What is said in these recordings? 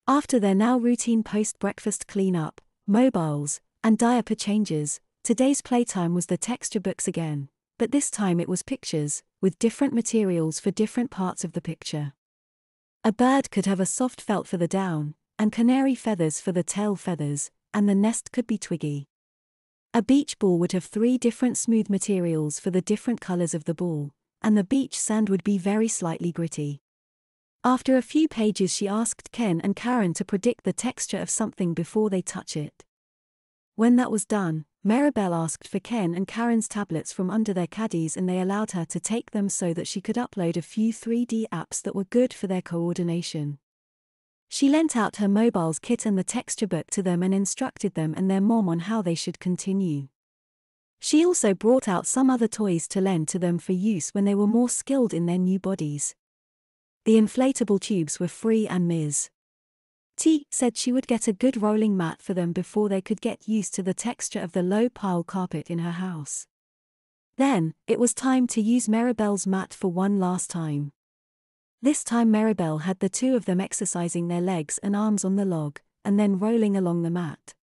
After their now routine post-breakfast clean-up, mobiles, and diaper changes, today's playtime was the texture books again, but this time it was pictures, with different materials for different parts of the picture. A bird could have a soft felt for the down, and canary feathers for the tail feathers, and the nest could be twiggy. A beach ball would have 3 different smooth materials for the different colors of the ball, and the beach sand would be very slightly gritty. After a few pages she asked Ken and Karen to predict the texture of something before they touch it. When that was done, Maribel asked for Ken and Karen's tablets from under their caddies and they allowed her to take them so that she could upload a few 3D apps that were good for their coordination. She lent out her mobiles kit and the texture book to them and instructed them and their mom on how they should continue. She also brought out some other toys to lend to them for use when they were more skilled in their new bodies. The inflatable tubes were free and Ms. T said she would get a good rolling mat for them before they could get used to the texture of the low-pile carpet in her house. Then, it was time to use Maribel's mat for one last time. This time Maribel had the 2 of them exercising their legs and arms on the log, and then rolling along the mat.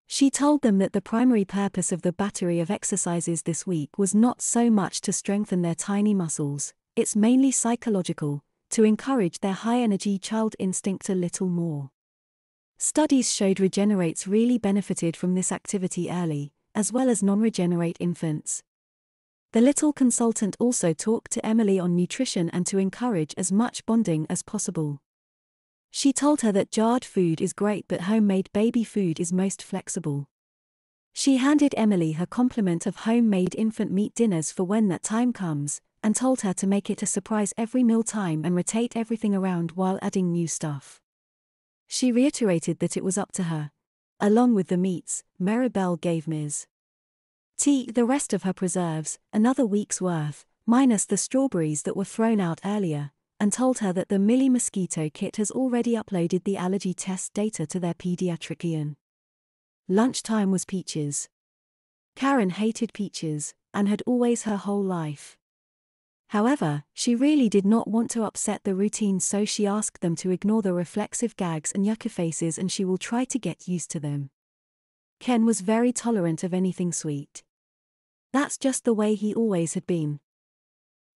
She told them that the primary purpose of the battery of exercises this week was not so much to strengthen their tiny muscles, it's mainly psychological, to encourage their high-energy child instinct a little more. Studies showed regenerates really benefited from this activity early, as well as non-regenerate infants. The little consultant also talked to Emily on nutrition and to encourage as much bonding as possible. She told her that jarred food is great but homemade baby food is most flexible. She handed Emily her complement of homemade infant meat dinners for when that time comes, and told her to make it a surprise every meal time and rotate everything around while adding new stuff. She reiterated that it was up to her. Along with the meats, Maribel gave Ms. T the rest of her preserves, another week's worth, minus the strawberries that were thrown out earlier, and told her that the Millie Mosquito Kit has already uploaded the allergy test data to their pediatrician. Lunchtime was peaches. Karen hated peaches, and had always her whole life. However, she really did not want to upset the routine, so she asked them to ignore the reflexive gags and yucky faces and she will try to get used to them. Ken was very tolerant of anything sweet. That's just the way he always had been.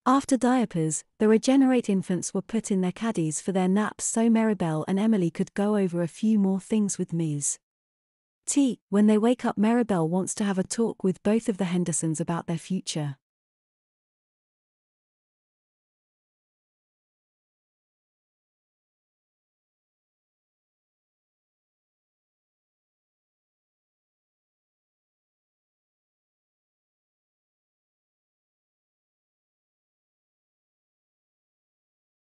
After diapers, the regenerate infants were put in their caddies for their naps so Maribel and Emily could go over a few more things with Ms. T. When they wake up, Maribel wants to have a talk with both of the Hendersons about their future.